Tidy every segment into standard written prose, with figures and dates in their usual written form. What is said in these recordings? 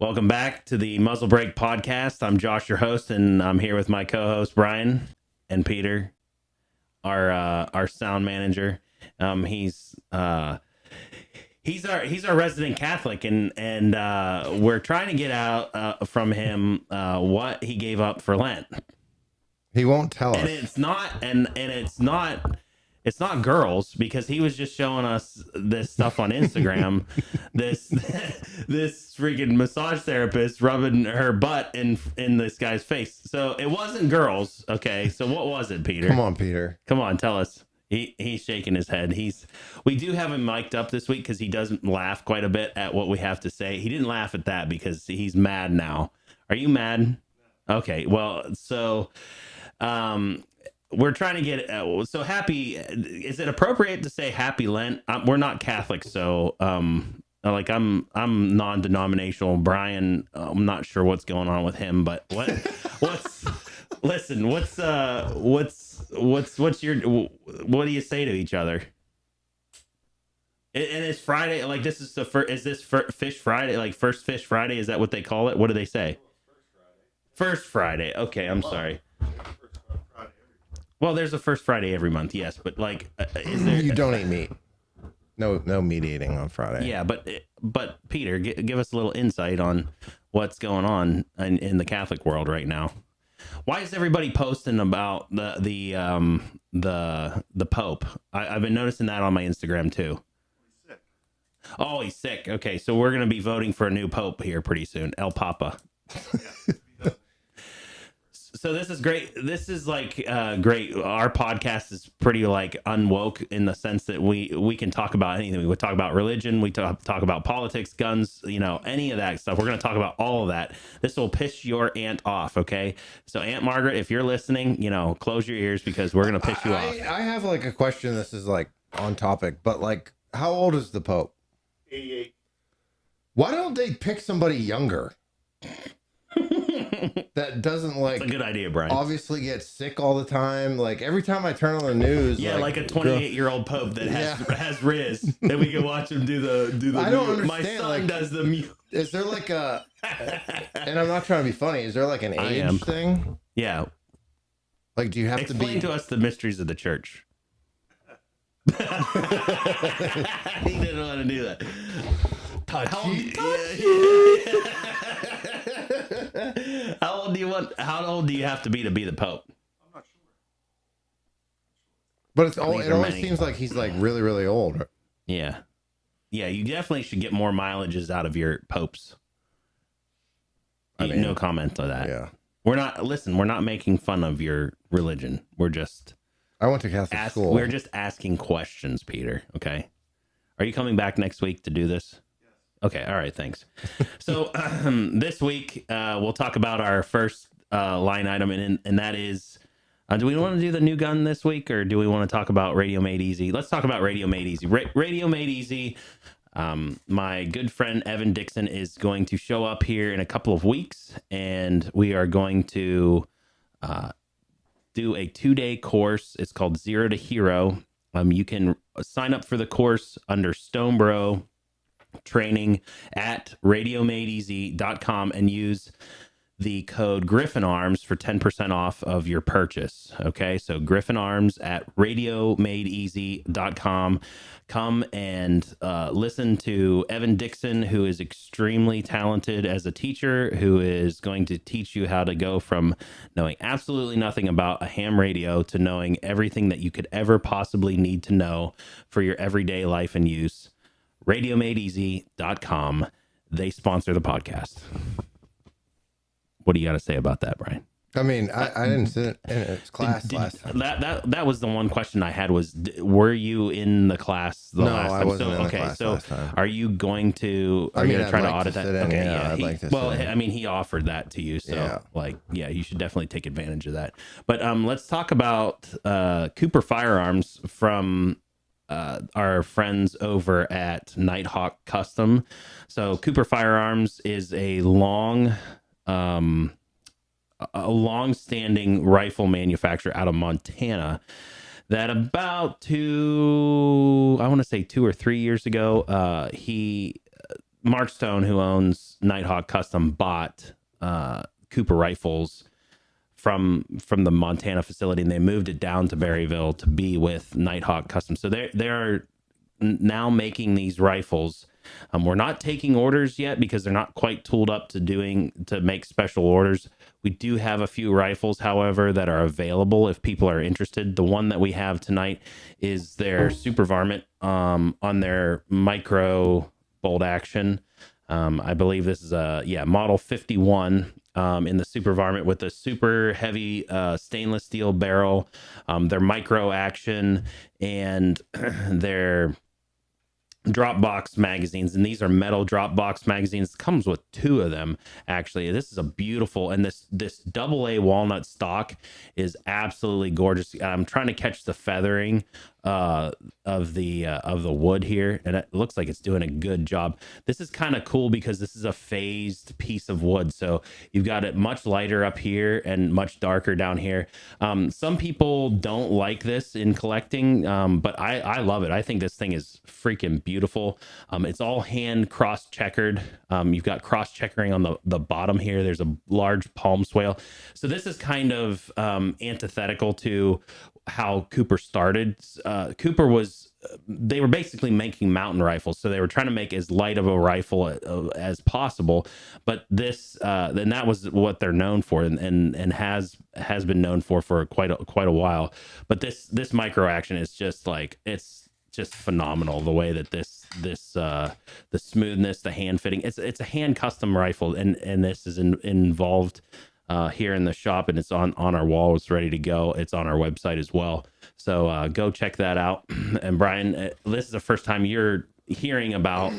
Welcome back to the Muzzle Break podcast. I'm Josh, your host, and I'm here with my co-host Brian and Peter, our sound manager. He's our resident Catholic, and we're trying to get out from him what he gave up for Lent. He won't tell us, and it's not girls, because he was just showing us this stuff on Instagram. this freaking massage therapist rubbing her butt in this guy's face. So it wasn't girls. Okay, so what was it, Peter? Come on, Peter. Come on, tell us. He's shaking his head. We do have him mic'd up this week because he doesn't laugh quite a bit at what we have to say. He didn't laugh at that because he's mad now. Are you mad? Okay, well, so we're trying to get so happy. Is it appropriate to say happy Lent? We're not Catholic, so like I'm non-denominational. Brian, I'm not sure what's going on with him, but what's your, what do you say to each other? And it's Friday, like this is the first. Is this Fish Friday, like first Fish Friday? Is that what they call it? What do they say? First Friday. Okay, I'm sorry. Well, there's a first Friday every month, yes, but like, is there? You don't eat meat. No meat eating on Friday. Yeah, but Peter, give us a little insight on what's going on in the Catholic world right now. Why is everybody posting about the Pope? I've been noticing that on my Instagram too. He's sick. Oh, he's sick. Okay, so we're gonna be voting for a new Pope here pretty soon. El Papa. Yeah, So this is great. This is like great. Our podcast is pretty like unwoke in the sense that we can talk about anything. We would talk about religion. We talk about politics, guns, any of that stuff. We're going to talk about all of that. This will piss your aunt off. Okay. So Aunt Margaret, if you're listening, close your ears because we're going to piss you off. I have like a question. This is like on topic, but like, how old is the Pope? 88. Why don't they pick somebody younger? That doesn't like That's a good idea, Brian. obviously get sick all the time. Like every time I turn on the news, Yeah, like a 28-year-old Pope that has Riz, and we can watch him do the. I don't mute. My understand, son like, does the mute. Is there like a? And I'm not trying to be funny. Is there like an age thing? Yeah. Like, do you have Explain to us the mysteries of the church. He didn't want to do that. How old do you have to be the Pope? I'm not sure. But it These always are many. seems like he's like really, really old. Yeah. Yeah, you definitely should get more mileages out of your popes. I mean, No comment on that. Yeah. We're not making fun of your religion. We're just I went to Catholic school. we're just asking questions, Peter. Okay. Are you coming back next week to do this? Yes. Okay. All right. Thanks. So this week we'll talk about our first line item, and that is, do we want to do the new gun this week, or do we want to talk about Radio Made Easy? Let's talk about Radio Made Easy. Radio Made Easy. My good friend Evan Dixon is going to show up here in a couple of weeks, and we are going to do a 2-day course. It's called Zero to Hero. You can sign up for the course under Stonebro Training at radiomadeeasy.com and use the code Griffin Arms for 10% off of your purchase. Okay, so Griffin Arms at radiomadeeasy.com. Come and listen to Evan Dixon, who is extremely talented as a teacher, who is going to teach you how to go from knowing absolutely nothing about a ham radio to knowing everything that you could ever possibly need to know for your everyday life and use. radiomadeeasy.com. They sponsor the podcast. What do you got to say about that, Brian? I mean, I didn't sit in its class last time. That was the one question I had was, were you in the class the last time? I wasn't in the class last time. Are you going to, I mean, going to try I'd to like audit to that? sit in, Okay, yeah, I'd like to well, sit in. I mean, he offered that to you. So you should definitely take advantage of that. But let's talk about Cooper Firearms from our friends over at Nighthawk Custom. So Cooper Firearms is a long-standing rifle manufacturer out of Montana that about 2 or 3 years ago, Markstone, who owns Nighthawk Custom, bought Cooper rifles from the Montana facility, and they moved it down to Berryville to be with Nighthawk Custom. So they're now making these rifles. We're not taking orders yet because they're not quite tooled up to make special orders. We do have a few rifles, however, that are available if people are interested. The one that we have tonight is their Super Varmint on their micro bolt action. I believe this is model 51 in the Super Varmint with a super heavy stainless steel barrel. Their micro action and their drop box magazines, and these are metal drop box magazines. It comes with 2 of them, actually. This is a beautiful, and this double A walnut stock is absolutely gorgeous. I'm trying to catch the feathering of the wood here, and it looks like it's doing a good job. This is kind of cool because this is a phased piece of wood, so you've got it much lighter up here and much darker down here. Some people don't like this in collecting, but I love it. I think this thing is freaking beautiful. It's all hand cross checkered. You've got cross checkering on the bottom here. There's a large palm swale, so this is kind of antithetical to how Cooper started. They were basically making mountain rifles, so they were trying to make as light of a rifle as possible. But this, then that was what they're known for, and has been known for quite a while. But this micro action is just like, it's just phenomenal. The way that the smoothness, the hand fitting, it's a hand custom rifle, and this is involved here in the shop, and it's on our wall. It's ready to go. It's on our website as well. So go check that out. And Brian, this is the first time you're hearing about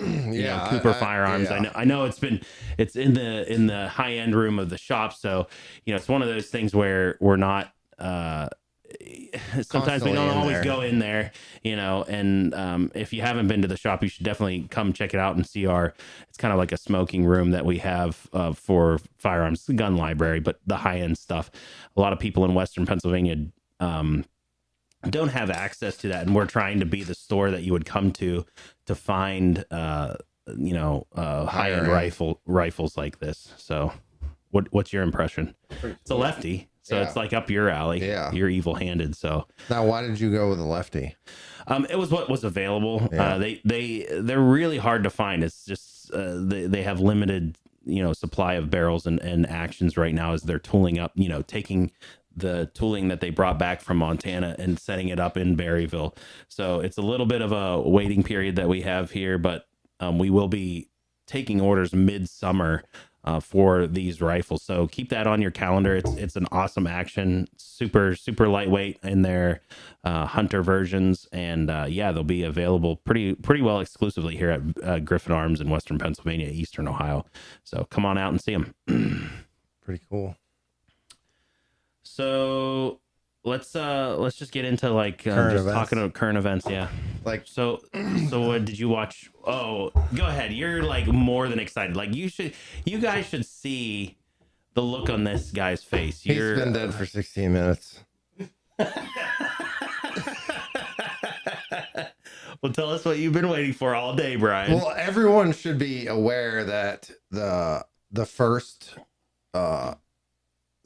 Cooper Firearms. Yeah. I know it's in the high end room of the shop. So it's one of those things where we're not sometimes we don't always go in there, and if you haven't been to the shop, you should definitely come check it out and see it's kind of like a smoking room that we have for firearms. It's a gun library, but the high end stuff. A lot of people in Western Pennsylvania don't have access to that, and we're trying to be the store that you would come to find high end rifles like this. So what's your impression? It's a lefty. So it's like up your alley. Yeah. You're evil-handed. So now, why did you go with a lefty? It was what was available. Yeah. They're really hard to find. It's just they have limited supply of barrels and actions right now as they're tooling up. Taking the tooling that they brought back from Montana and setting it up in Berryville. So it's a little bit of a waiting period that we have here, but we will be taking orders midsummer for these rifles. So keep that on your calendar. It's an awesome action, super lightweight in their hunter versions, and they'll be available pretty well exclusively here at Griffin Arms in Western Pennsylvania, Eastern Ohio. So come on out and see them. Pretty cool. So let's just get into talking about current events. Yeah. So what did you watch? Oh, go ahead. You're like more than excited. Like you guys should see the look on this guy's face. He's been dead for 16 minutes. Well, tell us what you've been waiting for all day, Brian. Well, everyone should be aware that the first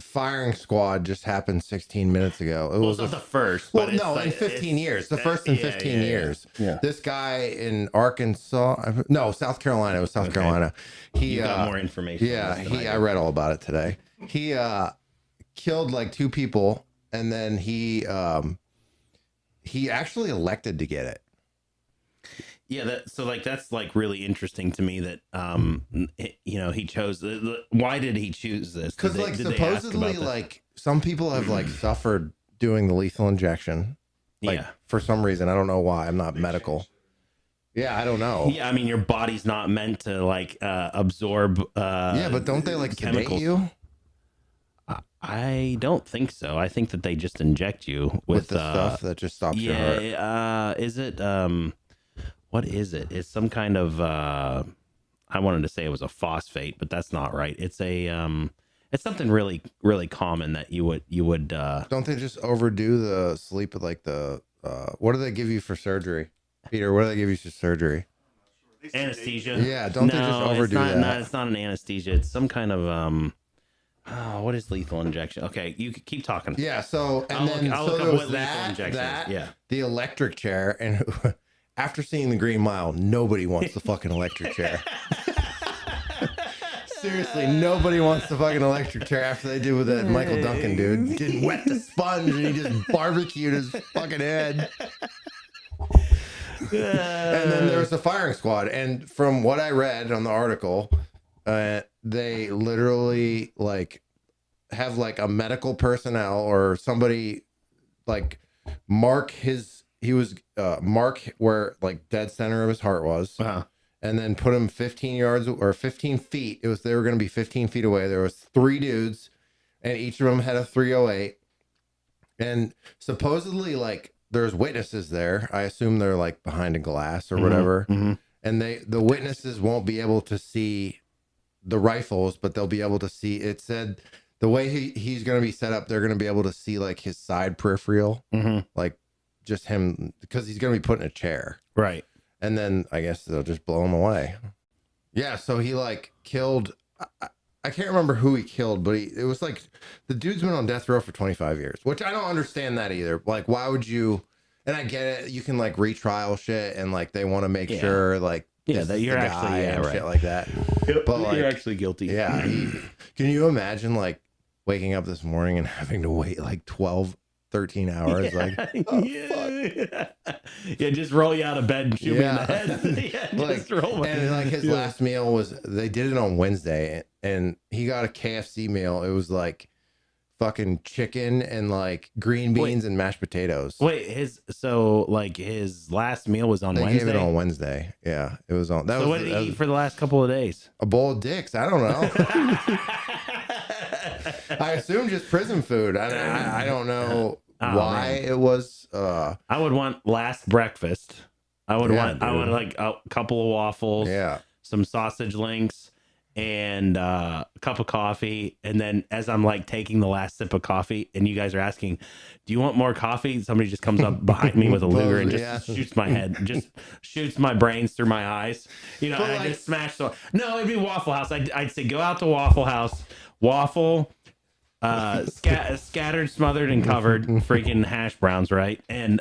firing squad just happened 16 minutes ago. It was not the first. Well, but no, in 15 years. The first in 15 years. Yeah. This guy in Arkansas, no, South Carolina. It was South Carolina. He got more information. Yeah, I read all about it today. He killed like 2 people, and then he actually elected to get it. Yeah, that's really interesting to me that he chose why did he choose this? Because supposedly like some people have like suffered doing the lethal injection, for some reason. I don't know why. I'm not medical. Yeah, I don't know. Yeah, I mean your body's not meant to absorb but don't they chemicals? Sedate you? I don't think so. I think that they just inject you with the stuff that just stops your heart. Is it what is it? It's some kind of I wanted to say it was a phosphate, but that's not right. It's it's something really, really common that you would don't they just overdo the sleep with what do they give you for surgery? Peter, what do they give you for surgery? They say Anesthesia. Yeah, don't they just overdo it's not, that? No, it's not an anesthesia. It's some kind of what is lethal injection? Okay, you can keep talking. Yeah. So I'll look there up was what lethal that, injection is. Yeah. the electric chair, and after seeing the Green Mile, nobody wants the fucking electric chair. Seriously, nobody wants the fucking electric chair after they did with that Michael Duncan dude. Didn't wet the sponge and he just barbecued his fucking head. And then there was the firing squad. And from what I read on the article, they literally like have like a medical personnel or somebody like mark where like dead center of his heart was. Wow. And then put him 15 yards or 15 feet. They were going to be 15 feet away. There was 3 dudes and each of them had a 308. And supposedly like there's witnesses there. I assume they're like behind a glass or whatever. Mm-hmm. And the witnesses won't be able to see the rifles, but they'll be able to see, it said the way he's going to be set up, they're going to be able to see like his side peripheral, like just him, because he's going to be put in a chair. Right. And then I guess they'll just blow him away. Yeah, so he like killed, I can't remember who he killed, but it was like the dude's been on death row for 25 years, which I don't understand that either. Like, why would you, and I get it, you can like retrial shit and like they want to make sure like, that you're actually, and shit like that. But like, you're actually guilty. Yeah. Can you imagine like waking up this morning and having to wait like 13 hours? Like, oh, yeah, just roll you out of bed and shoot me in the head. And like his last meal was, they did it on Wednesday and he got a KFC meal. It was like fucking chicken and like green beans and mashed potatoes. Wait, his last meal was on Wednesday? They gave it on Wednesday. Yeah, it was on. What did he eat for the last couple of days? A bowl of dicks. I don't know. I assume just prison food. I don't know why it was. I would want last breakfast. I would want like a couple of waffles, some sausage links, and a cup of coffee. And then as I'm like taking the last sip of coffee, and you guys are asking, "Do you want more coffee?" Somebody just comes up behind me with a Luger and just shoots my head, just shoots my brains through my eyes. You know, and I just smash. No, it'd be Waffle House. I'd say go out to Waffle House, waffle. Scattered, smothered, and covered freaking hash browns, right? And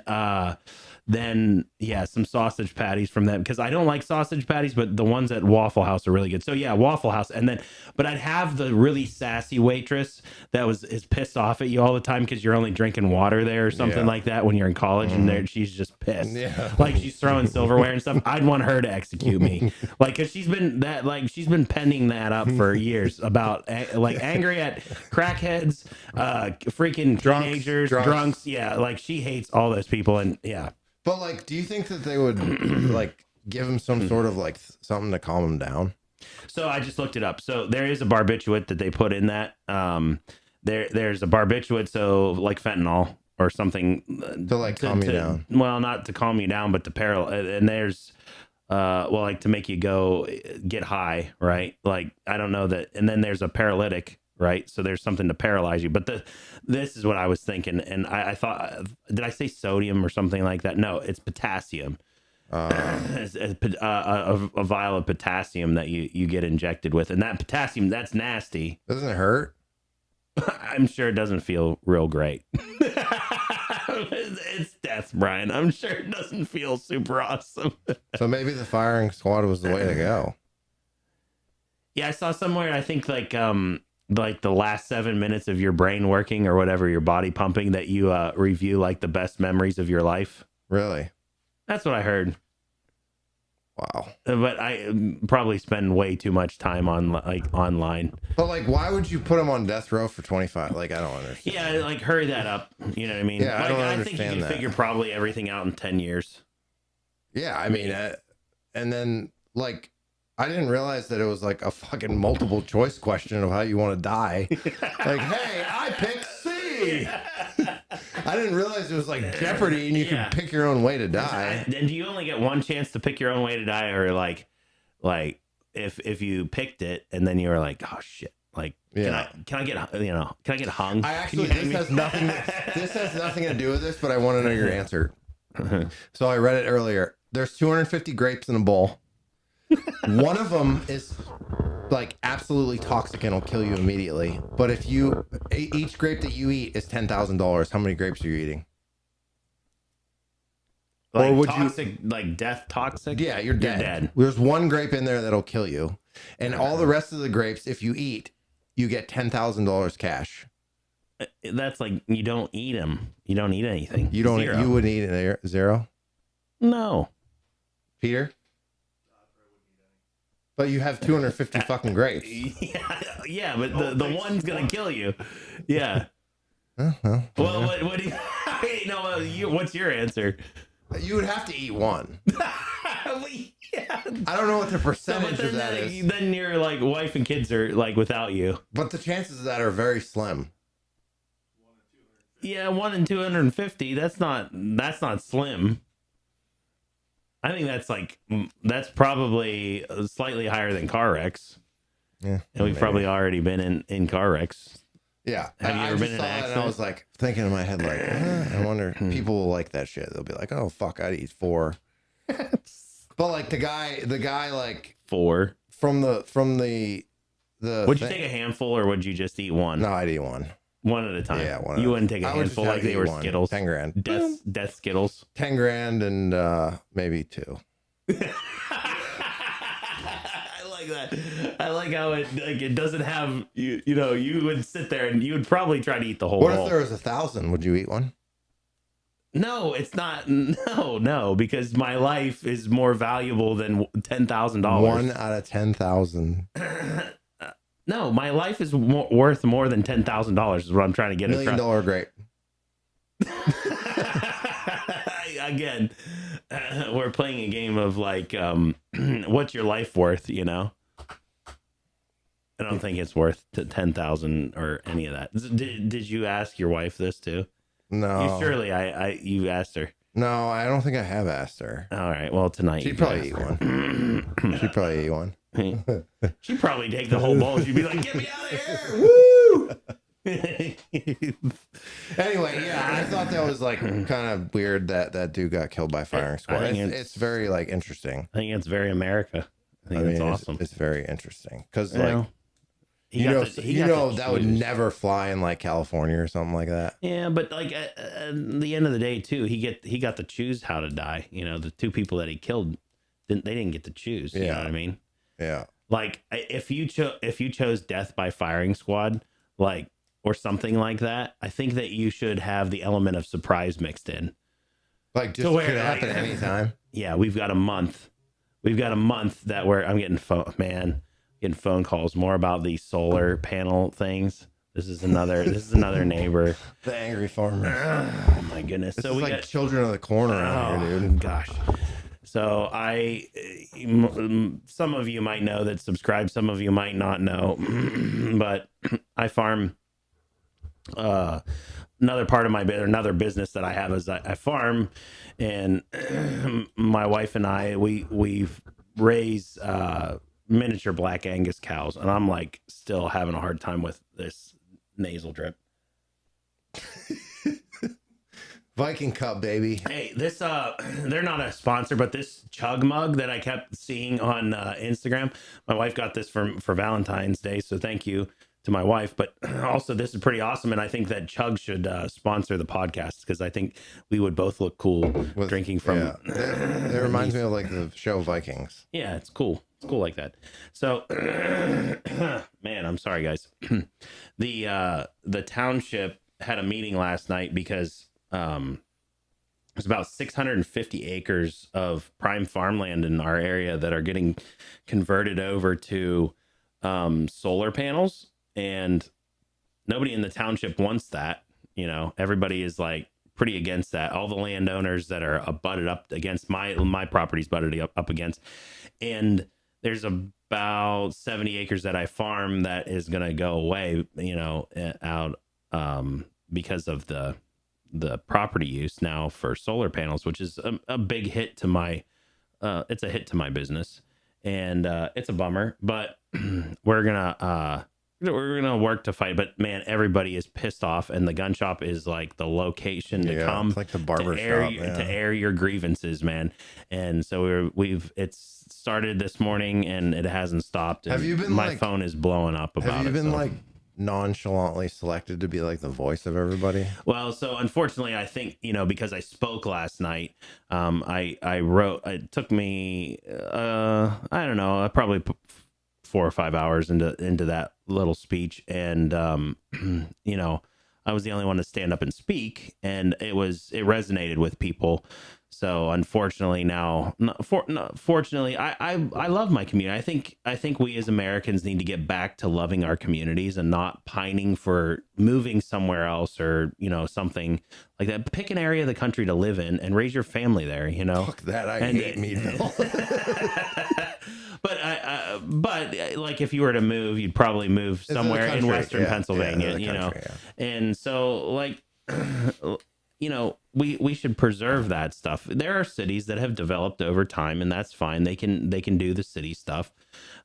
then some sausage patties from them, because I don't like sausage patties, but the ones at Waffle House are really good. So yeah, Waffle House. And then but I'd have the really sassy waitress that is pissed off at you all the time because you're only drinking water there or something like that when you're in college, and she's just pissed, like she's throwing silverware and stuff. I'd want her to execute me, like, because she's been penning that up for years about like angry at crackheads, freaking teenagers, drunks. Yeah, like she hates all those people. And but like, do you think that they would like give him some sort of like something to calm him down? So I just looked it up. So there is a barbiturate that they put in that. There's a barbiturate, so like fentanyl or something to like calm you down. Well, not to calm you down, but to and there's like to make you go get high, right? Like, I don't know that. And then there's a paralytic, right? So there's something to paralyze you. But this is what I was thinking, and I thought, did I say sodium or something like that? No, it's potassium. It's a vial of potassium that you get injected with, and that potassium, that's nasty. Doesn't it hurt? I'm sure it doesn't feel real great. It's death, Brian. I'm sure it doesn't feel super awesome. So maybe the firing squad was the way to go. Yeah, I saw somewhere, I think like the last 7 minutes of your brain working or whatever, your body pumping, that you review like the best memories of your life. Really? That's what I heard. Wow. But I probably spend way too much time on like online. But like, why would you put him on death row for 25? Like, I don't understand. Yeah, like hurry that up. You know what I mean? Yeah, like, I don't I understand think you can figure probably everything out in 10 years. Yeah, I mean, and then like, I didn't realize that it was like a fucking multiple choice question of how you want to die. Like, hey, I picked C. I didn't realize it was like Jeopardy and you could pick your own way to die. And do you only get one chance to pick your own way to die, or like if you picked it and then you were like, oh shit, like can I get hung? I actually this has nothing to do with this, but I want to know your answer. So I read it earlier. There's 250 grapes in a bowl. One of them is like absolutely toxic and will kill you immediately. But if you each grape that you eat is $10,000, how many grapes are you eating? Like Or would toxic, like death toxic? Yeah, you're dead. dead. There's one grape in there that'll kill you, and all the rest of the grapes, if you eat, you get $10,000 cash. That's like you don't eat them. You don't eat anything. You don't. Zero. You wouldn't eat it zero, No. Peter. But you have 250 fucking grapes. Yeah, but the one's gonna kill you. Yeah. Well, Well, what do you? Hey, no, what's your answer? you would have to eat one. Yeah. I don't know what the percentage But of that is, then your like wife and kids are like without you. but the chances of that are very slim. Yeah, 1 in 250. That's not slim. I think that's probably slightly higher than car wrecks. Yeah, And we've probably already been in car wrecks. Yeah. Have you ever been in an accident? And I was like thinking in my head, like, I wonder if people will like that shit. They'll be like, oh fuck, I'd eat 4. But like the guy like 4. from the Would you take a handful or would you just eat one? No, I'd eat one. One at a time. Yeah, one. You wouldn't take a I would just handful have like to they eat were one. Skittles. 10 grand. Death Skittles. 10 grand and maybe 2. I like that. I like how it doesn't have you know, you would sit there and you would probably try to eat the whole What roll. if there was 1,000? Would you eat one? No, it's not. No, because my life is more valuable than $10,000. 1 out of 10,000. No, my life is worth more than $10,000 is what I'm trying to get $1 million grape. Again, we're playing a game of like, what's your life worth? You know, I don't think it's worth 10,000 or any of that. Did you ask your wife this too? No. You surely, you asked her. No, I don't think I have asked her. All right. Well, tonight She'd probably eat one. She'd probably eat one. She'd probably take the whole bowl. She'd be like, "Get me out of here!" Woo! Anyway, yeah, I thought that was like kind of weird that dude got killed by firing squad. It's very like interesting. I think it's very America. I think it's awesome. It's very interesting because Well, like he got that would never fly in like California or something like that. Yeah, but like at the end of the day too, he got to choose how to die. You know, the 2 people that he killed, they didn't get to choose. You know what I mean? Yeah. Like if you chose death by firing squad, like or something like that, I think that you should have the element of surprise mixed in. Like just could happen anytime. Yeah, we've got a month. We've got a month that I'm getting phone calls more about these solar panel things. This is another neighbor. The angry farmer. Oh my goodness. This so is we like got children of the corn around here, dude. Gosh. So some of you might know that subscribe, some of you might not know, but I farm. Another part of another business that I have is I farm, and my wife and I we raise miniature black Angus cows, and I'm like still having a hard time with this nasal drip. Viking Cup, baby. Hey, this they're not a sponsor, but this chug mug that I kept seeing on Instagram, my wife got this for Valentine's Day, so thank you to my wife. But also, this is pretty awesome, and I think that Chug should sponsor the podcast because I think we would both look cool drinking from. Yeah. It reminds me of like the show Vikings. Yeah, it's cool. It's cool like that. So, man, I'm sorry, guys. The township had a meeting last night because there's about 650 acres of prime farmland in our area that are getting converted over to solar panels, and nobody in the township wants that. You know, everybody is like pretty against that. All the landowners that are butted up against my property's butted up against, and there's about 70 acres that I farm that is going to go away, you know, out because of the property use now for solar panels, which is a big hit to my it's a hit to my business, and it's a bummer, but we're gonna we're gonna work to fight, but man, everybody is pissed off, and the gun shop is like the location to come. It's like the barber to air, shop, yeah. to air your grievances, man. And so it's started this morning, and it hasn't stopped. And Have you been my like- phone is blowing up about it. Have you been so. like nonchalantly selected to be like the voice of everybody? Well, so unfortunately, I think, because I spoke last night, I wrote, it took me, I don't know, I probably put 4 or 5 hours into that little speech. And, I was the only one to stand up and speak, and it resonated with people. So unfortunately fortunately, I love my community. I think we as Americans need to get back to loving our communities and not pining for moving somewhere else or, something like that. Pick an area of the country to live in and raise your family there, Fuck that. I hate Meadville. But like if you were to move, you'd probably move somewhere in Western Pennsylvania, And so like, we should preserve that stuff. There are cities that have developed over time, and that's fine. They can do the city stuff.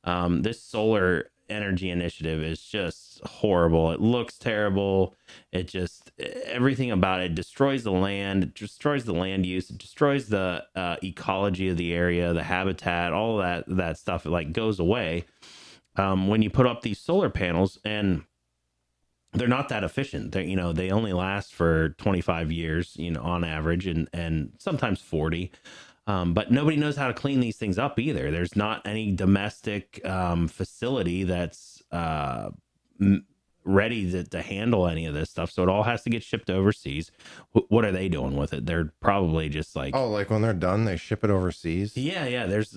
This solar energy initiative is just horrible. It looks terrible. It just, everything about it destroys the land. It destroys the land use. It destroys the ecology of the area, the habitat, all that stuff. It like goes away when you put up these solar panels, and they're not that efficient. They only last for 25 years, on average, and sometimes 40. But nobody knows how to clean these things up either. There's not any domestic facility that's ready to handle any of this stuff. So it all has to get shipped overseas. What are they doing with it? They're probably just like, oh, like when they're done, they ship it overseas. Yeah. There's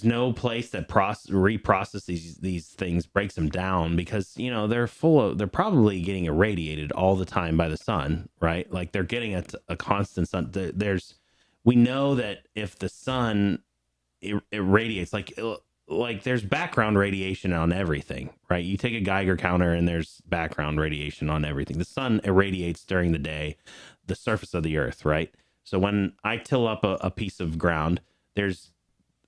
no place that reprocesses these things, breaks them down, because they're probably getting irradiated all the time by the sun, right? Like they're getting a constant sun. We know that if the sun irradiates, like there's background radiation on everything, right? You take a Geiger counter and there's background radiation on everything. The sun irradiates during the day, the surface of the earth, right? So when I till up a piece of ground, there's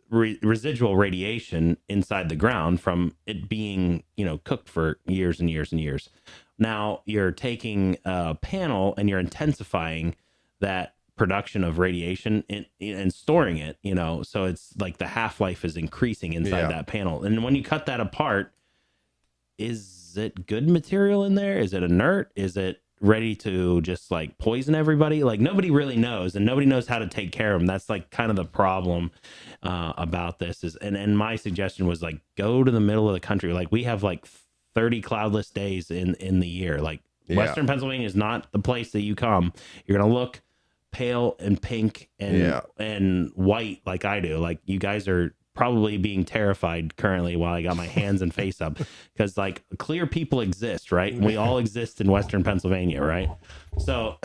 residual radiation inside the ground from it being, cooked for years and years and years. Now you're taking a panel and you're intensifying that production of radiation and storing it, so it's like the half-life is increasing inside that panel. And when you cut that apart, is it good material in there? Is it inert? Is it ready to just like poison everybody? Like nobody really knows, and nobody knows how to take care of them. That's like kind of the problem about this is, and my suggestion was like, go to the middle of the country. Like we have like 30 cloudless days in the year. Like Western Pennsylvania is not the place that you come. You're going to look pale and pink and white like I do. Like you guys are probably being terrified currently while I got my hands and face up, because like clear people exist, right? We all exist in Western Pennsylvania, right? So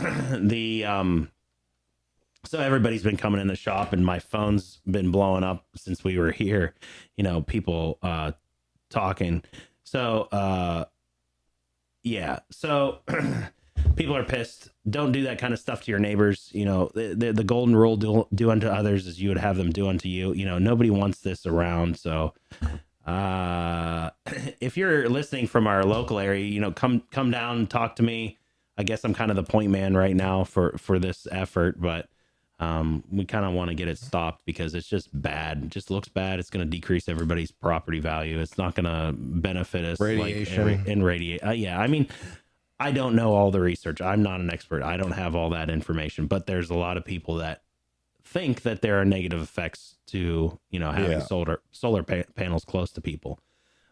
so everybody's been coming in the shop, and my phone's been blowing up since we were here, people talking. So so people are pissed. Don't do that kind of stuff to your neighbors. The golden rule, do unto others as you would have them do unto you. Nobody wants this around. So if you're listening from our local area, come down and talk to me. I guess I'm kind of the point man right now for this effort, but we kind of want to get it stopped because it's just bad. It just looks bad. It's going to decrease everybody's property value. It's not going to benefit us. Radiation. Yeah. I mean, I don't know all the research. I'm not an expert. I don't have all that information, but there's a lot of people that think that there are negative effects to, having solar panels close to people,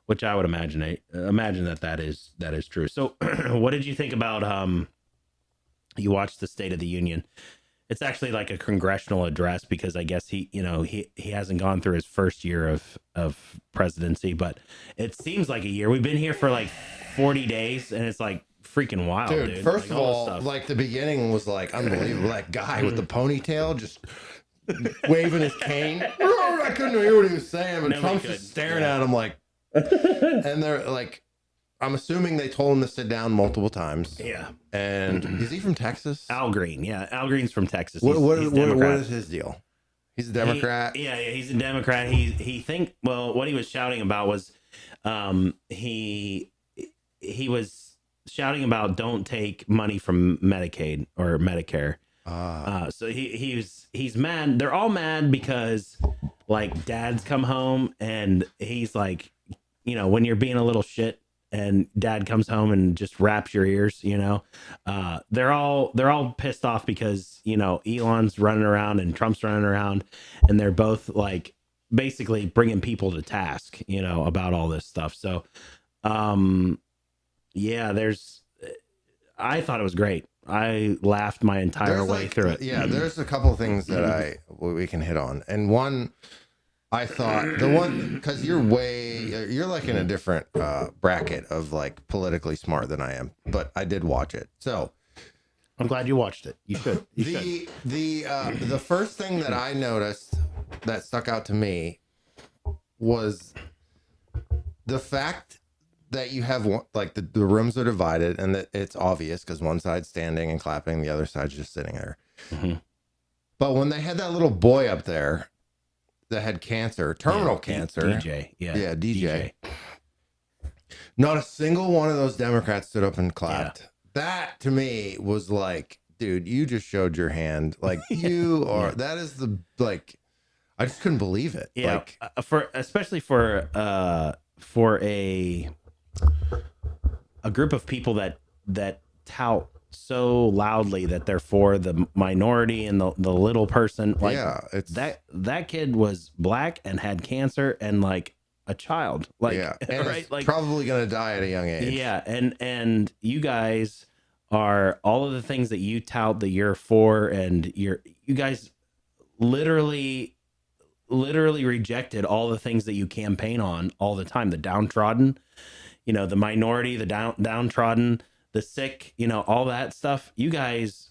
which I would imagine that is true. So what did you think about, you watched the State of the Union? It's actually like a congressional address, because I guess he hasn't gone through his first year of presidency, but it seems like a year. We've been here for like 40 days, and it's like freaking wild, dude. First of all, like the beginning was like unbelievable. That guy with the ponytail just waving his cane. I couldn't hear what he was saying, but Trump's just staring at him like, and they're like, I'm assuming they told him to sit down multiple times. Yeah. And is he from Texas? Al Green. Yeah. Al Green's from Texas. What is his deal? He's a Democrat. Yeah, he's a Democrat. What he was shouting about was he was shouting about don't take money from Medicaid or Medicare. So he's mad. They're all mad because like dads come home and he's like, when you're being a little shit and dad comes home and just wraps your ears, they're all pissed off because, Elon's running around and Trump's running around and they're both like basically bringing people to task, about all this stuff. So, yeah, I thought it was great. I laughed my entire way through it. Yeah, there's a couple of things that we can hit on. And one, I thought because you're like in a different bracket of like politically smart than I am, but I did watch it. So I'm glad you watched it. You should. The first thing that I noticed that stuck out to me was the fact that you have like the rooms are divided and that it's obvious because one side's standing and clapping, the other side's just sitting there. Mm-hmm. But when they had that little boy up there that had cancer, terminal cancer, DJ. Not a single one of those Democrats stood up and clapped. Yeah. That to me was like, dude, you just showed your hand. Like you are. That is I just couldn't believe it. Yeah, like especially for a group of people that tout so loudly that they're for the minority and the little person. Like it's that kid was black and had cancer and like a child. Like and right, like probably gonna die at a young age. Yeah, and you guys are all of the things that you tout that you're for, and you guys literally rejected all the things that you campaign on all the time. The downtrodden, the minority, the downtrodden, the sick, all that stuff. You guys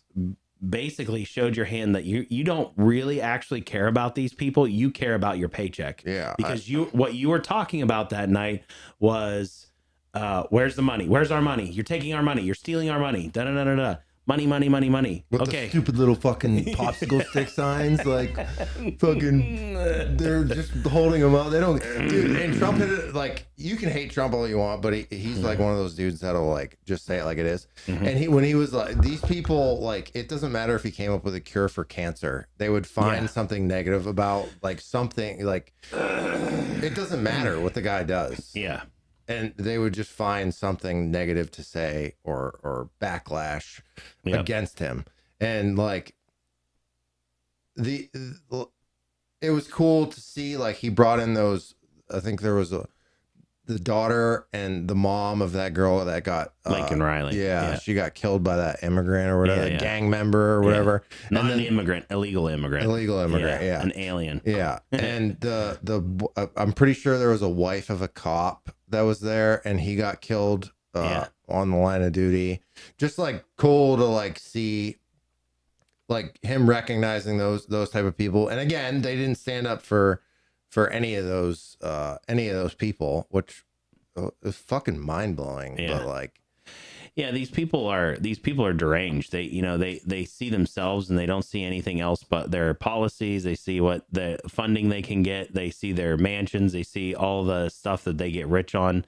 basically showed your hand that you don't really actually care about these people. You care about your paycheck. Yeah. Because what you were talking about that night was, where's the money? Where's our money? You're taking our money. You're stealing our money. Da da da da da. Money. With the stupid little fucking popsicle stick signs, like fucking, they're just holding them up. They don't, dude. And Trump hit it, like, you can hate Trump all you want, but he's like one of those dudes that'll like just say it like it is. Mm-hmm. And when he was like, these people, like, it doesn't matter if he came up with a cure for cancer, they would find something negative about like something, like it doesn't matter what the guy does. Yeah. And they would just find something negative to say or backlash against him. And like it was cool to see, like, he brought in those, I think there was the daughter and the mom of that girl that got Lincoln Riley. Yeah, she got killed by that immigrant or whatever, gang member or whatever. Not an immigrant, illegal immigrant. Yeah. An alien. Yeah. And I'm pretty sure there was a wife of a cop that was there and he got killed on the line of duty. Just like cool to like see like him recognizing those type of people. And again, they didn't stand up for any of those people, which is fucking mind blowing. Yeah. But like, yeah, these people are deranged. They see themselves and they don't see anything else but their policies. They see what the funding they can get. They see their mansions. They see all the stuff that they get rich on.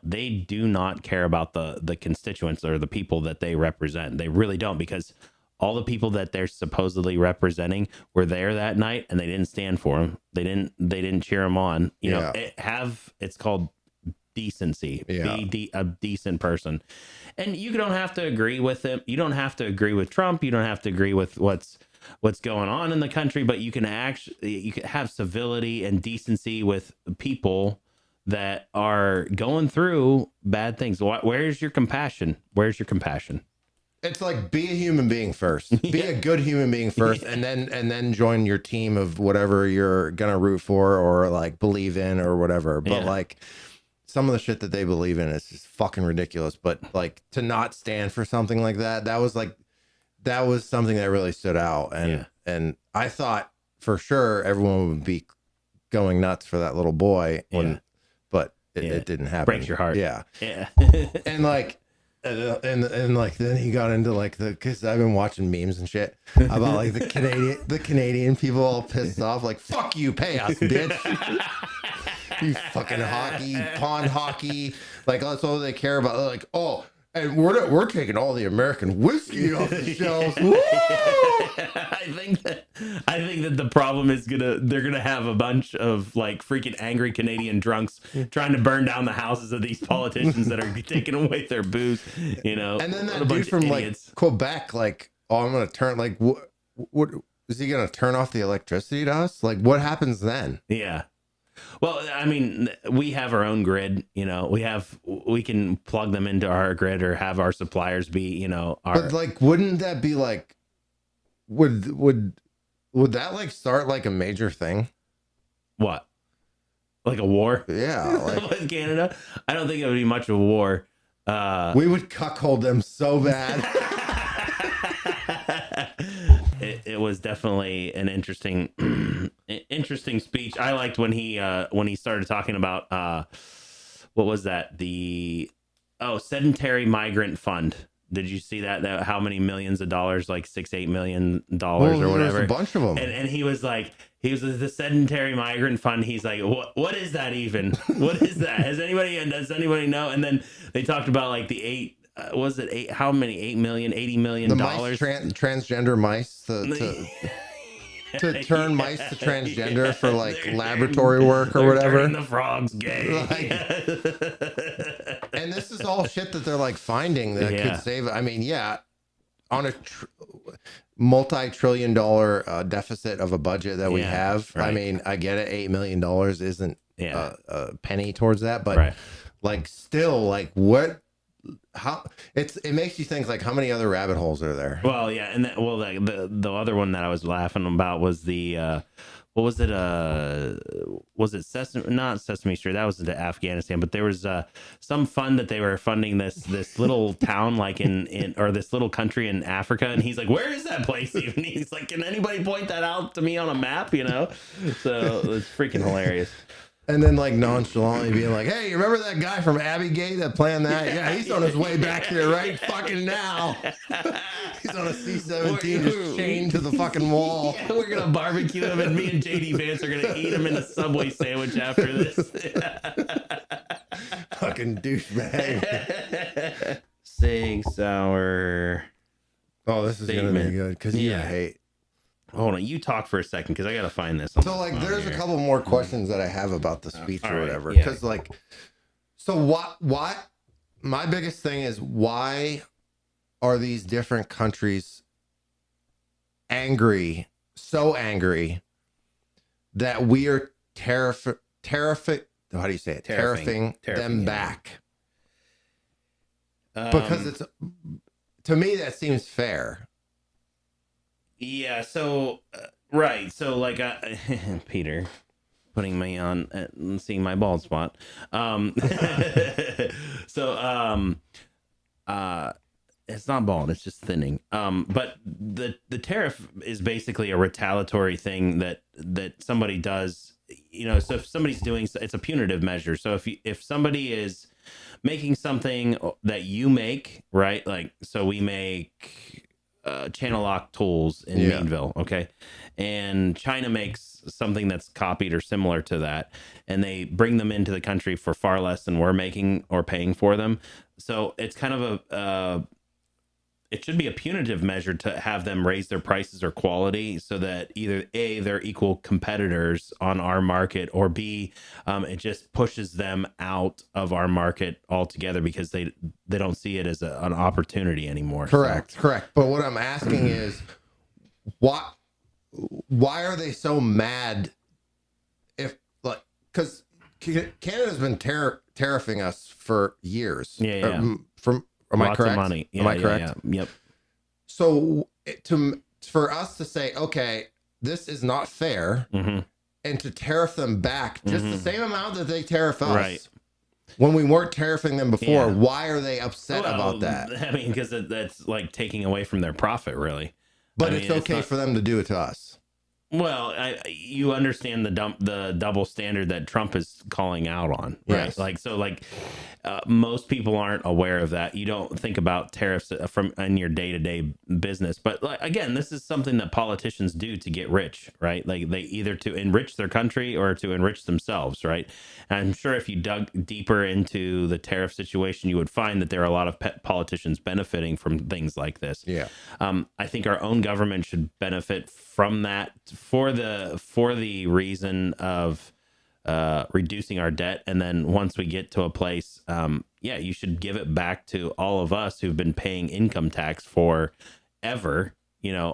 They do not care about the constituents or the people that they represent. They really don't, because all the people that they're supposedly representing were there that night and they didn't stand for them. They didn't cheer them on. It's called decency. Be a decent person. And you don't have to agree with them. You don't have to agree with Trump. You don't have to agree with what's going on in the country, but you can have civility and decency with people that are going through bad things. Where's your compassion? Where's your compassion? It's like, be a human being first. Be a good human being first, and then join your team of whatever you're gonna root for or like believe in or whatever. But like, some of the shit that they believe in is just fucking ridiculous. But like, to not stand for something like that was something that really stood out. And I thought for sure everyone would be going nuts for that little boy but it didn't happen. Breaks your heart. Yeah. And like, and like then he got into like because I've been watching memes and shit about like the Canadian people all pissed off, like fuck you, pay us, bitch. You fucking pond hockey, like that's all they care about. Like, oh, and we're taking all the American whiskey off the shelves. I think that the problem is they're gonna have a bunch of like freaking angry Canadian drunks trying to burn down the houses of these politicians that are taking away their booze, you know. And then that dude from like Quebec, like, oh, I'm gonna turn like what is he gonna turn off the electricity to us? Like, what happens then? Yeah. Well, I mean, we have our own grid, you know, we can plug them into our grid or have our suppliers be, you know, but like, wouldn't that be like, would that like start like a major thing? What? Like a war? Yeah. Like with Canada? I don't think it would be much of a war. We would cuckold them so bad. It was definitely an interesting speech. I liked when he started talking about what was that, the sedentary migrant fund. Did you see that how many millions of dollars, like $6-8 million or whatever, a bunch of them, and he was the sedentary migrant fund. He's like, what is that even? What is that? Does anybody know? And then they talked about like the $8 million, $80 million, transgender mice to turn mice to transgender for like laboratory work or whatever. Turning the frogs gay. And this is all shit that they're like finding that could save. I mean, yeah, on a multi-trillion-dollar deficit of a budget that we have. Right. I mean, I get it. $8 million isn't a penny towards that, but like still, like what? How it makes you think like how many other rabbit holes are there? Well, yeah, and the other one that I was laughing about was the what was it? Was it not Sesame Street? That was into Afghanistan, but there was some fund that they were funding this little town like in or this little country in Africa, and he's like, where is that place even? He's like, can anybody point that out to me on a map? You know, so it's freaking hilarious. And then like nonchalantly being like, hey, you remember that guy from Abbygate that planned that? Yeah, he's on his way back here right fucking now. He's on a C-17 just chained to the fucking wall. Yeah, we're going to barbecue him, and me and JD Vance are going to eat him in a Subway sandwich after this. Fucking douchebag. Sig Sauer. Oh, this is going to be good because you hate. Hold on, you talk for a second because I gotta find this. So like, there's a couple more questions that I have about the speech or whatever. Because like, so why? My biggest thing is why are these different countries angry, so angry that we are terrifying them back? Because it's, to me, that seems fair. Yeah, so right, so like Peter putting me on and seeing my bald spot. It's not bald, it's just thinning. But the tariff is basically a retaliatory thing that somebody does, you know. So if somebody's doing, it's a punitive measure. So if somebody is making something that you make, right, like, so we make channel lock tools in Meadville, okay, and China makes something that's copied or similar to that, and they bring them into the country for far less than we're making or paying for them. So it's kind of it should be a punitive measure to have them raise their prices or quality, so that either A, they're equal competitors on our market, or B, it just pushes them out of our market altogether because they don't see it as an opportunity anymore. Correct. But what I'm asking is, why are they so mad? If like, because Canada's been tariffing us for years. Am I correct? Of money. Am I correct? Yeah. Yep. So for us to say, okay, this is not fair, and to tariff them back just the same amount that they tariff us, right, when we weren't tariffing them before, why are they upset about that? I mean, because that's like taking away from their profit, really. But it's okay for them to do it to us. Well, you understand the double standard that Trump is calling out on, right? Yes. Most people aren't aware of that. You don't think about tariffs from in your day-to-day business, but like, again, this is something that politicians do to get rich, right? Like they either to enrich their country or to enrich themselves, right? And I'm sure if you dug deeper into the tariff situation, you would find that there are a lot of politicians benefiting from things like this. Yeah. I think our own government should benefit from that for the reason of reducing our debt, and then once we get to a place, you should give it back to all of us who've been paying income tax forever,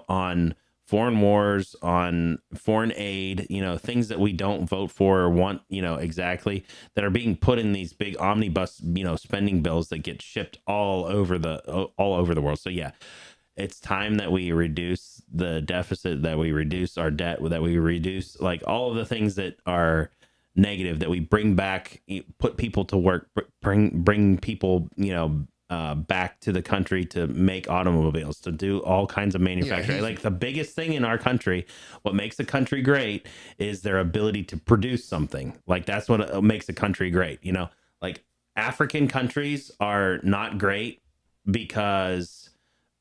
on foreign wars, on foreign aid, things that we don't vote for or want, exactly, that are being put in these big omnibus, spending bills that get shipped all over the world. So yeah, it's time that we reduce the deficit, that we reduce our debt, that we reduce like all of the things that are negative, that we bring back, put people to work, bring people, back to the country to make automobiles, to do all kinds of manufacturing. Like the biggest thing in our country, what makes a country great is their ability to produce something. Like that's what makes a country great. Like African countries are not great because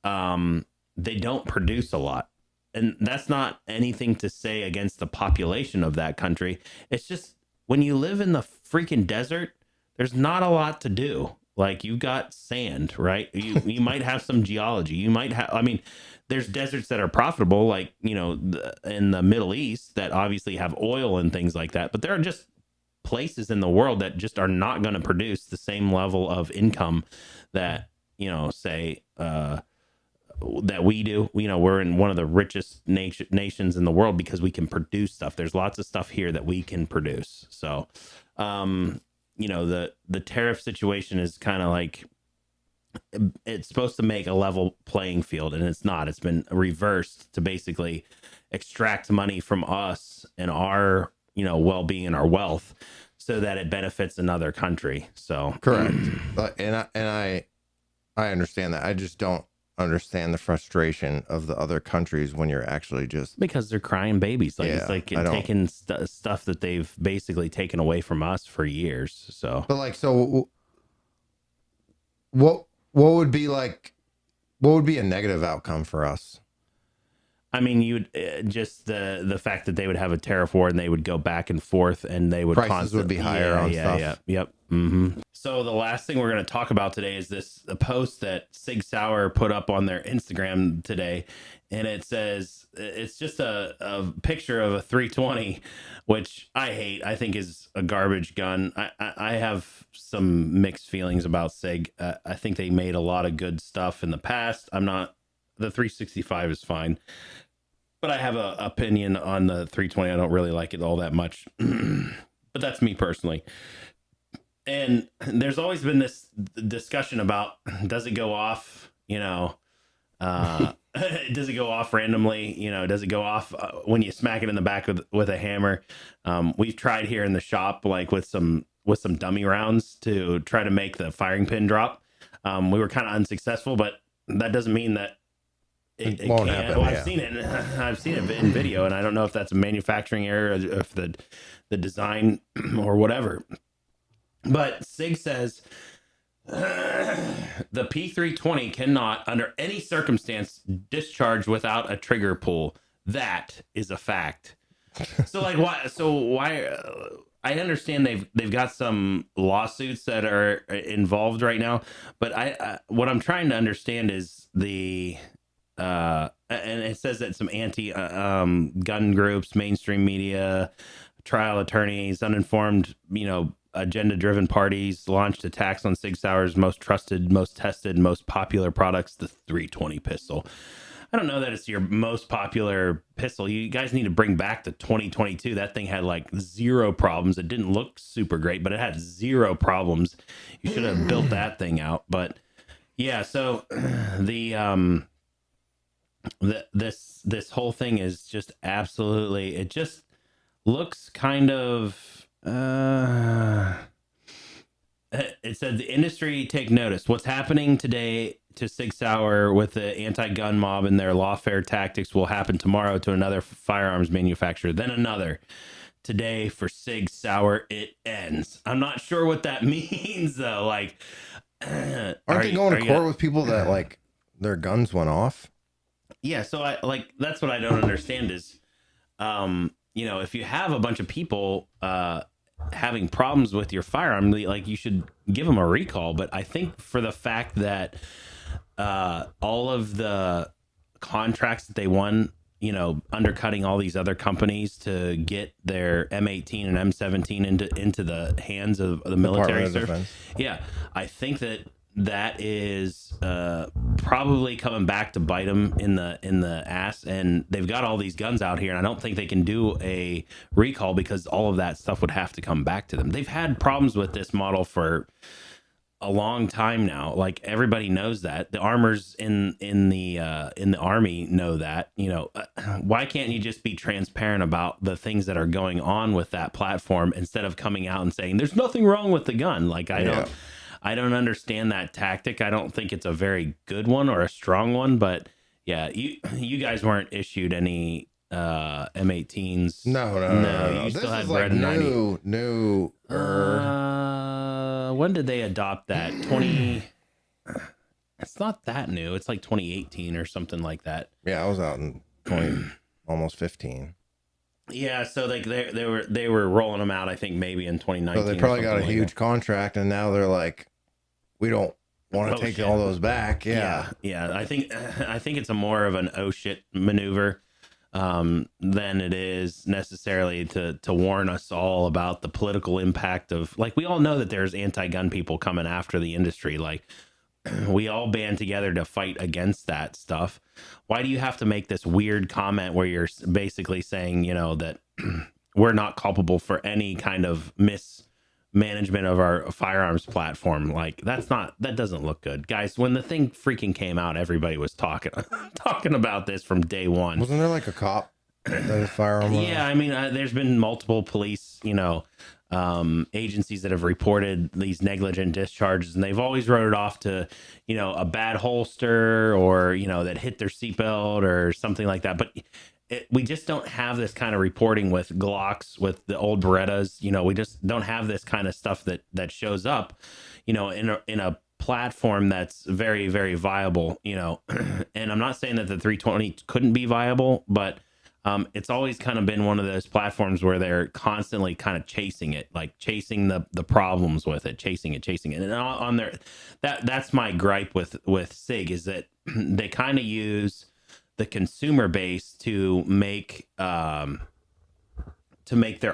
they don't produce a lot. And that's not anything to say against the population of that country. It's just when you live in the freaking desert, there's not a lot to do. Like you got sand, right? You might have some geology. You might have, there's deserts that are profitable, like, in the Middle East that obviously have oil and things like that. But there are just places in the world that just are not going to produce the same level of income that, say, that we do. We're in one of the richest nations in the world because we can produce stuff. There's lots of stuff here that we can produce. So, the tariff situation is kind of like, it's supposed to make a level playing field, and it's not. It's been reversed to basically extract money from us and our, well-being and our wealth so that it benefits another country. So correct. I understand that. I just don't understand the frustration of the other countries when you're actually just, because they're crying babies. Like it's like taking stuff that they've basically taken away from us for years. So, but like, so what would be a negative outcome for us? You'd just the fact that they would have a tariff war and they would go back and forth, and they would prices would be higher on stuff. Yep. Mm-hmm. So the last thing we're going to talk about today is a post that Sig Sauer put up on their Instagram today, and it says it's just a picture of a 320, which I hate. I think is a garbage gun. I have some mixed feelings about Sig. I think they made a lot of good stuff in the past. The 365 is fine, but I have an opinion on the 320. I don't really like it all that much, but that's me personally. And there's always been this discussion about, does it go off, does it go off randomly? Does it go off when you smack it in the back with a hammer? We've tried here in the shop, like with some dummy rounds to try to make the firing pin drop. We were kind of unsuccessful, but that doesn't mean that it won't can't. happen. Well, Yeah. I've seen it in video, and I don't know if that's a manufacturing error, or if the design or whatever. But Sig says the P320 cannot, under any circumstance, discharge without a trigger pull. That is a fact. So, like, why? So why? I understand they've got some lawsuits that are involved right now, but what I'm trying to understand is and it says that some anti gun groups, mainstream media, trial attorneys, uninformed, agenda-driven parties launched attacks on Sig Sauer's most trusted, most tested, most popular products, the 320 pistol. I don't know that it's your most popular pistol. You guys need to bring back the 2022. That thing had like 0 problems. It didn't look super great, but it had 0 problems. You should have built that thing out. But yeah, so this whole thing is just absolutely, it just looks kind of it said the industry take notice. What's happening today to Sig Sauer with the anti-gun mob and their lawfare tactics will happen tomorrow to another firearms manufacturer, then another. Today for Sig Sauer, it ends. I'm not sure what that means though. Like, Aren't they going to court with people that like their guns went off? Yeah, so I like that's what I don't understand is, you know, if you have a bunch of people having problems with your firearm, like you should give them a recall. But I think for the fact that all of the contracts that they won, you know, undercutting all these other companies to get their M18 and M17 into the hands of the military service. Yeah, I think that is probably coming back to bite them in the ass, and they've got all these guns out here, and I don't think they can do a recall because all of that stuff would have to come back to them. They've had problems with this model for a long time now. Like everybody knows that. The armors in the army know that. You know, why can't you just be transparent about the things that are going on with that platform instead of coming out and saying there's nothing wrong with the gun? Like I don't understand that tactic. I don't think it's a very good one or a strong one, but yeah, you guys weren't issued any M18s. No. You this still had is Red like 90. new. When did they adopt that? 20. It's not that new. It's like 2018 or something like that. Yeah, I was out in 20, almost 15. Yeah, so like they were rolling them out. I think maybe in 2019. So they probably got a huge contract, and now they're like, we don't want to take all those back. Yeah. I think it's a more of an oh shit maneuver than it is necessarily to warn us all about the political impact of, like, we all know that there's anti-gun people coming after the industry. Like, we all band together to fight against that stuff. Why do you have to make this weird comment where you're basically saying, you know, that we're not culpable for any kind of mismanagement of our firearms platform? Like, that doesn't look good, guys. When the thing freaking came out, everybody was talking about this from day one. Wasn't there like a cop that was firearm? Yeah, I mean, there's been multiple police, you know, agencies that have reported these negligent discharges, and they've always wrote it off to, you know, a bad holster or, you know, that hit their seatbelt or something like that. But we just don't have this kind of reporting with Glocks, with the old Berettas. You know, we just don't have this kind of stuff that shows up, you know, in a platform that's very, very viable, you know. And I'm not saying that the 320 couldn't be viable, but it's always kind of been one of those platforms where they're constantly kind of chasing it, like chasing the problems with it, chasing it. And on their, that's my gripe with SIG, is that they kind of use the consumer base to make their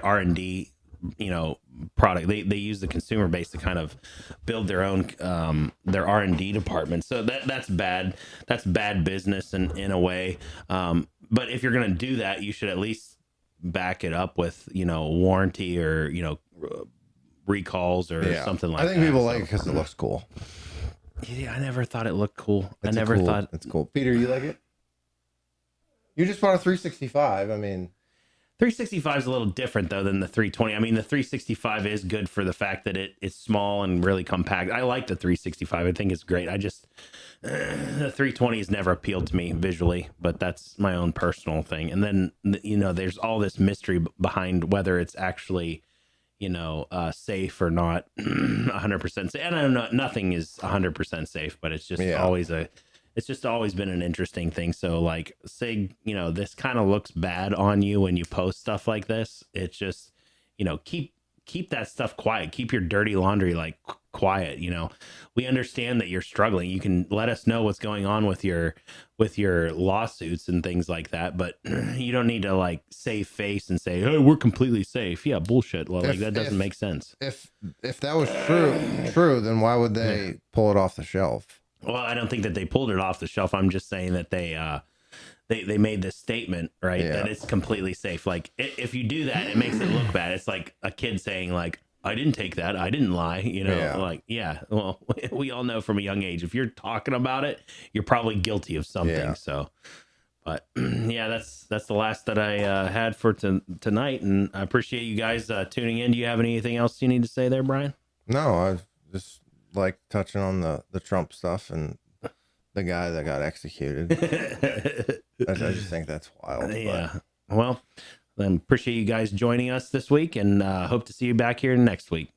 R&D, you know, product. They use the consumer base to kind of build their own their R&D department. So that's bad. That's bad business in a way. But if you're going to do that, you should at least back it up with, you know, warranty or, you know, recalls or something like that. I think people like it because it looks cool. Yeah, I never thought it looked cool. It's cool. Peter, you like it? You just bought a 365. I mean, 365 is a little different though than the 320. I mean, the 365 is good for the fact that it's small and really compact. I like the 365. I think it's great. I just the 320 has never appealed to me visually, but that's my own personal thing. And then, you know, there's all this mystery behind whether it's actually, you know, safe or not 100% safe. And I don't know, nothing is 100% safe, but it's just it's just always been an interesting thing. So like, SIG, you know, this kind of looks bad on you when you post stuff like this. It's just, you know, keep that stuff quiet. Keep your dirty laundry like quiet. You know, we understand that you're struggling. You can let us know what's going on with your lawsuits and things like that, but you don't need to like save face and say, "Hey, we're completely safe." Yeah, bullshit. Well, like that doesn't make sense. If that was true, then why would they pull it off the shelf? Well, I don't think that they pulled it off the shelf. I'm just saying that they made this statement, right? Yeah. That it's completely safe. Like if you do that, it makes it look bad. It's like a kid saying like, I didn't take that. I didn't lie. You know, like, yeah, well, we all know from a young age, if you're talking about it, you're probably guilty of something. Yeah. So, but yeah, that's the last that I had for tonight. And I appreciate you guys tuning in. Do you have anything else you need to say there, Brian? No, I just like touching on the Trump stuff and The guy that got executed. I just think that's wild. Yeah. Well, then appreciate you guys joining us this week, and hope to see you back here next week.